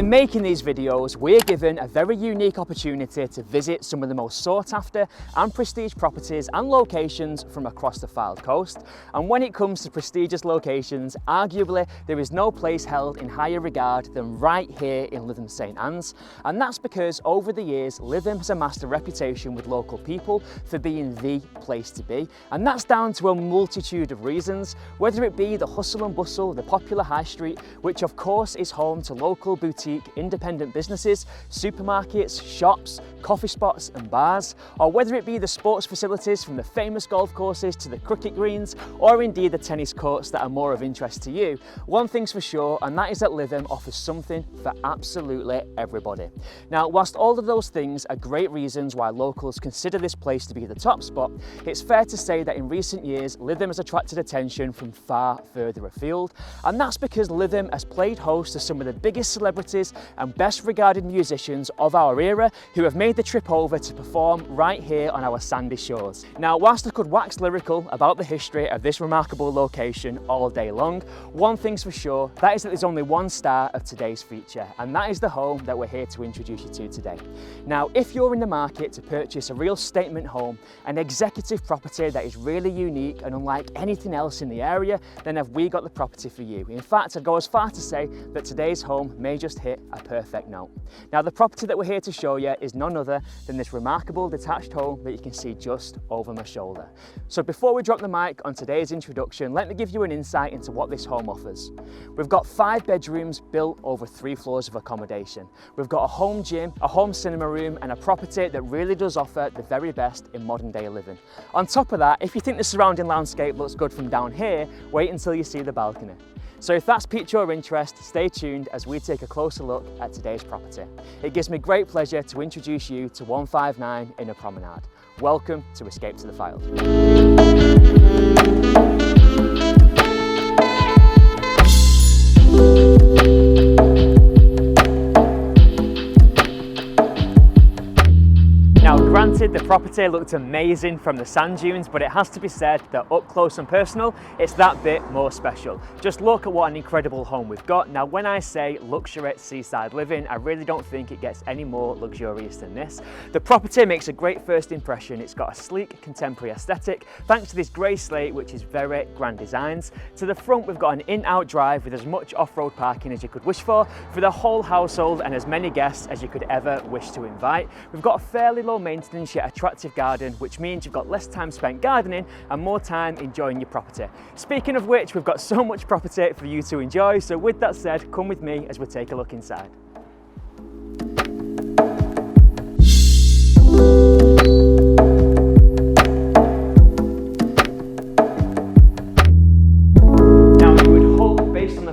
in making these videos, we're given a very unique opportunity to visit some of the most sought after and prestige properties and locations from across the Fylde coast. And when it comes to prestigious locations, arguably there is no place held in higher regard than right here in Lytham St Anne's. And that's because over the years, Lytham has amassed a reputation with local people for being the place to be. And that's down to a multitude of reasons, whether it be the hustle and bustle, the popular high street, which of course is home to local boutique independent businesses, supermarkets, shops, coffee spots and bars, or whether it be the sports facilities from the famous golf courses to the cricket greens, or indeed the tennis courts that are more of interest to you. One thing's for sure, and that is that Lytham offers something for absolutely everybody. Now, whilst all of those things are great reasons why locals consider this place to be the top spot, it's fair to say that in recent years, Lytham has attracted attention from far further afield, and that's because Lytham has played host to some of the biggest celebrities and best regarded musicians of our era who have made the trip over to perform right here on our sandy shores. Now, whilst I could wax lyrical about the history of this remarkable location all day long, one thing's for sure, that is that there's only one star of today's feature, and that is the home that we're here to introduce you to today. Now, if you're in the market to purchase a real statement home, an executive property that is really unique and unlike anything else in the area, then have we got the property for you. In fact, I'd go as far to say that today's home may just hit a perfect note. Now, the property that we're here to show you is none other than this remarkable detached home that you can see just over my shoulder. So before we drop the mic on today's introduction, let me give you an insight into what this home offers. We've got 5 bedrooms built over 3 floors of accommodation. We've got a home gym, a home cinema room, and a property that really does offer the very best in modern day living. On top of that, if you think the surrounding landscape looks good from down here, wait until you see the balcony. So if that's piqued your interest, stay tuned as we take a closer look at today's property. It gives me great pleasure to introduce you to 159 Inner Promenade. Welcome to Escape to the Fylde. Granted, the property looked amazing from the sand dunes, but it has to be said that up close and personal, it's that bit more special. Just look at what an incredible home we've got. Now, when I say luxury seaside living, I really don't think it gets any more luxurious than this. The property makes a great first impression. It's got a sleek, contemporary aesthetic, thanks to this grey slate, which is very grand designs. To the front, we've got an in-out drive with as much off-road parking as you could wish for the whole household and as many guests as you could ever wish to invite. We've got a fairly low maintenance yet attractive garden, which means you've got less time spent gardening and more time enjoying your property. Speaking of which, we've got so much property for you to enjoy, so with that said, come with me as we take a look inside.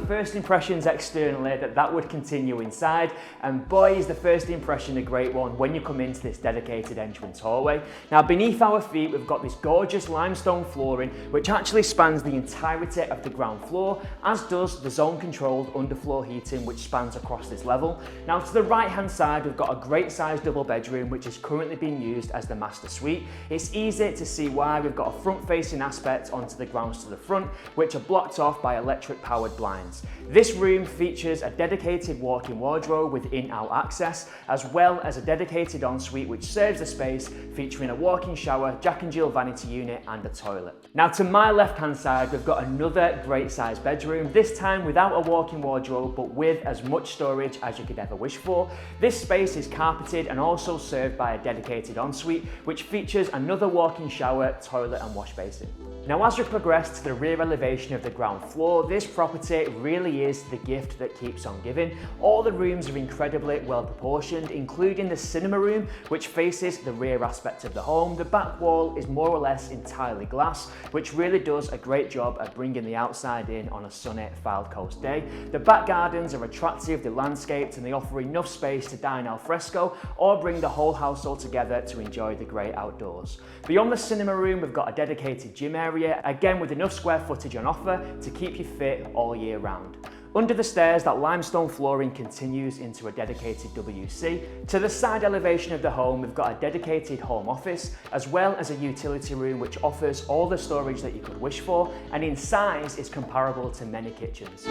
First impressions externally that would continue inside, and boy is the first impression a great one when you come into this dedicated entrance hallway. Now, beneath our feet we've got this gorgeous limestone flooring which actually spans the entirety of the ground floor, as does the zone controlled underfloor heating which spans across this level. Now, to the right hand side we've got a great sized double bedroom which is currently being used as the master suite. It's easy to see why. We've got a front facing aspect onto the grounds to the front which are blocked off by electric powered blinds. This room features a dedicated walk-in wardrobe with in-out access, as well as a dedicated ensuite which serves the space, featuring a walk-in shower, Jack and Jill vanity unit and a toilet. Now, to my left-hand side we've got another great sized bedroom, this time without a walk-in wardrobe but with as much storage as you could ever wish for. This space is carpeted and also served by a dedicated ensuite which features another walk-in shower, toilet and wash basin. Now, as we progress to the rear elevation of the ground floor, this property really is the gift that keeps on giving. All the rooms are incredibly well proportioned, including the cinema room, which faces the rear aspect of the home. The back wall is more or less entirely glass, which really does a great job at bringing the outside in on a sunny Fylde coast day. The back gardens are attractive, they're landscaped, and they offer enough space to dine al fresco or bring the whole household together to enjoy the great outdoors. Beyond the cinema room, we've got a dedicated gym area, again with enough square footage on offer to keep you fit all year round. Under the stairs, that limestone flooring continues into a dedicated WC. To the side elevation of the home, we've got a dedicated home office, as well as a utility room which offers all the storage that you could wish for, and in size is comparable to many kitchens.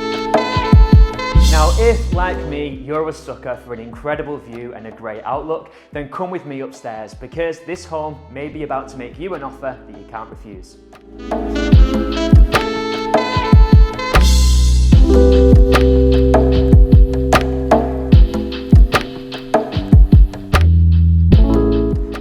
Now, if, like me, you're a sucker for an incredible view and a great outlook, then come with me upstairs, because this home may be about to make you an offer that you can't refuse.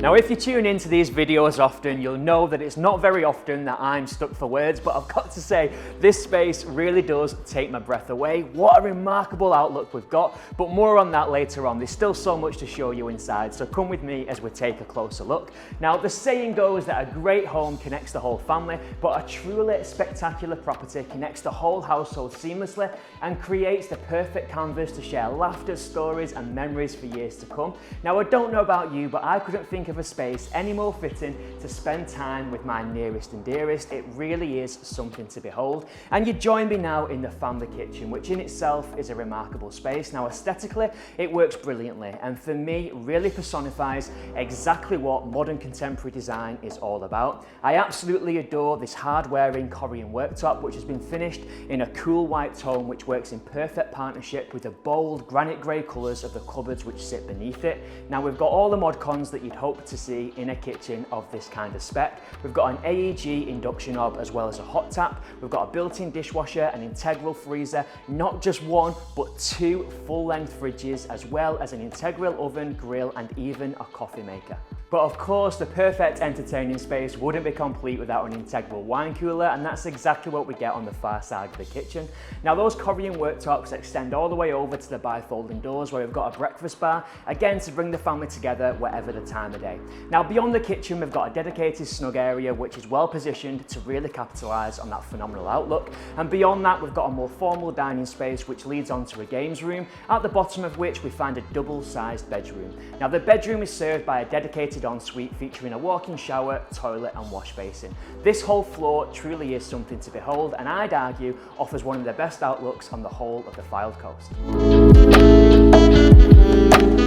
Now, if you tune into these videos often, you'll know that it's not very often that I'm stuck for words, but I've got to say, this space really does take my breath away. What a remarkable outlook we've got, but more on that later on. There's still so much to show you inside, so come with me as we take a closer look. Now, the saying goes that a great home connects the whole family, but a truly spectacular property connects the whole household seamlessly and creates the perfect canvas to share laughter, stories, and memories for years to come. Now, I don't know about you, but I couldn't think of a space any more fitting to spend time with my nearest and dearest. It really is something to behold. And you join me now in the family kitchen, which in itself is a remarkable space. Now, aesthetically, it works brilliantly, and for me, really personifies exactly what modern contemporary design is all about. I absolutely adore this hard-wearing Korean worktop, which has been finished in a cool white tone, which works in perfect partnership with the bold granite grey colours of the cupboards which sit beneath it. Now, we've got all the mod cons that you'd hope to see in a kitchen of this kind of spec. We've got an AEG induction hob as well as a hot tap. We've got a built-in dishwasher, an integral freezer, not just one, but two full-length fridges, as well as an integral oven, grill, and even a coffee maker. But of course, the perfect entertaining space wouldn't be complete without an integral wine cooler, and that's exactly what we get on the far side of the kitchen. Now, those Korean worktops extend all the way over to the bifolding doors, where we've got a breakfast bar, again to bring the family together whatever the time of day. Now, beyond the kitchen, we've got a dedicated snug area, which is well positioned to really capitalise on that phenomenal outlook. And beyond that, we've got a more formal dining space, which leads onto a games room, at the bottom of which we find a double-sized bedroom. Now, the bedroom is served by a dedicated ensuite featuring a walk-in shower, toilet, and wash basin. This whole floor truly is something to behold, and I'd argue offers one of the best outlooks on the whole of the Fylde coast.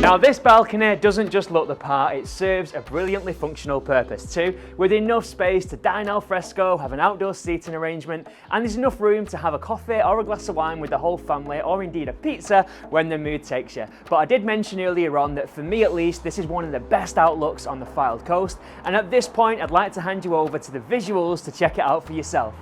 Now, this balcony doesn't just look the part, it serves a brilliantly functional purpose too, with enough space to dine al fresco, have an outdoor seating arrangement, and there's enough room to have a coffee or a glass of wine with the whole family, or indeed a pizza when the mood takes you. But I did mention earlier on that for me at least, this is one of the best outlooks on the Fylde coast, and at this point I'd like to hand you over to the visuals to check it out for yourself.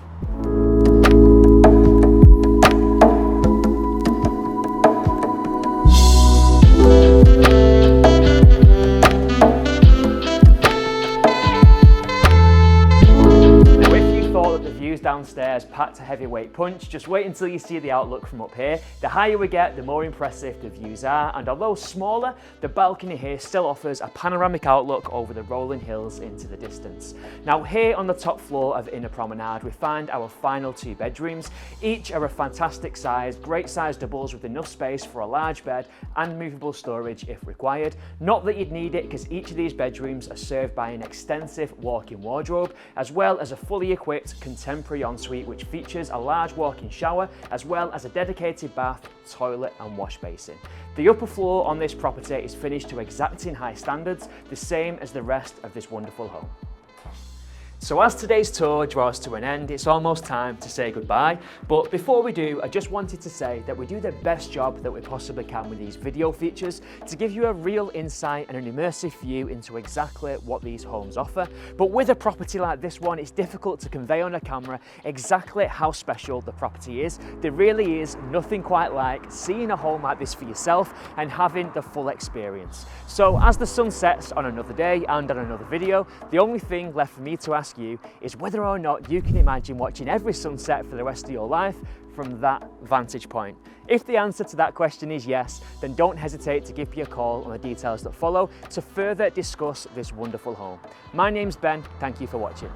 Downstairs packed a heavyweight punch, just wait until you see the outlook from up here. The higher we get, the more impressive the views are, and although smaller, the balcony here still offers a panoramic outlook over the rolling hills into the distance. Now, here on the top floor of Inner Promenade, we find our final two bedrooms. Each are a fantastic size, great size doubles with enough space for a large bed and movable storage if required. Not that you'd need it, because each of these bedrooms are served by an extensive walk-in wardrobe, as well as a fully equipped contemporary ensuite which features a large walk-in shower as well as a dedicated bath, toilet, and wash basin. The upper floor on this property is finished to exacting high standards, the same as the rest of this wonderful home. So as today's tour draws to an end, it's almost time to say goodbye. But before we do, I just wanted to say that we do the best job that we possibly can with these video features to give you a real insight and an immersive view into exactly what these homes offer. But with a property like this one, it's difficult to convey on a camera exactly how special the property is. There really is nothing quite like seeing a home like this for yourself and having the full experience. So as the sun sets on another day and on another video, the only thing left for me to ask you is whether or not you can imagine watching every sunset for the rest of your life from that vantage point. If the answer to that question is yes, then don't hesitate to give me a call on the details that follow to further discuss this wonderful home. My name's Ben, thank you for watching.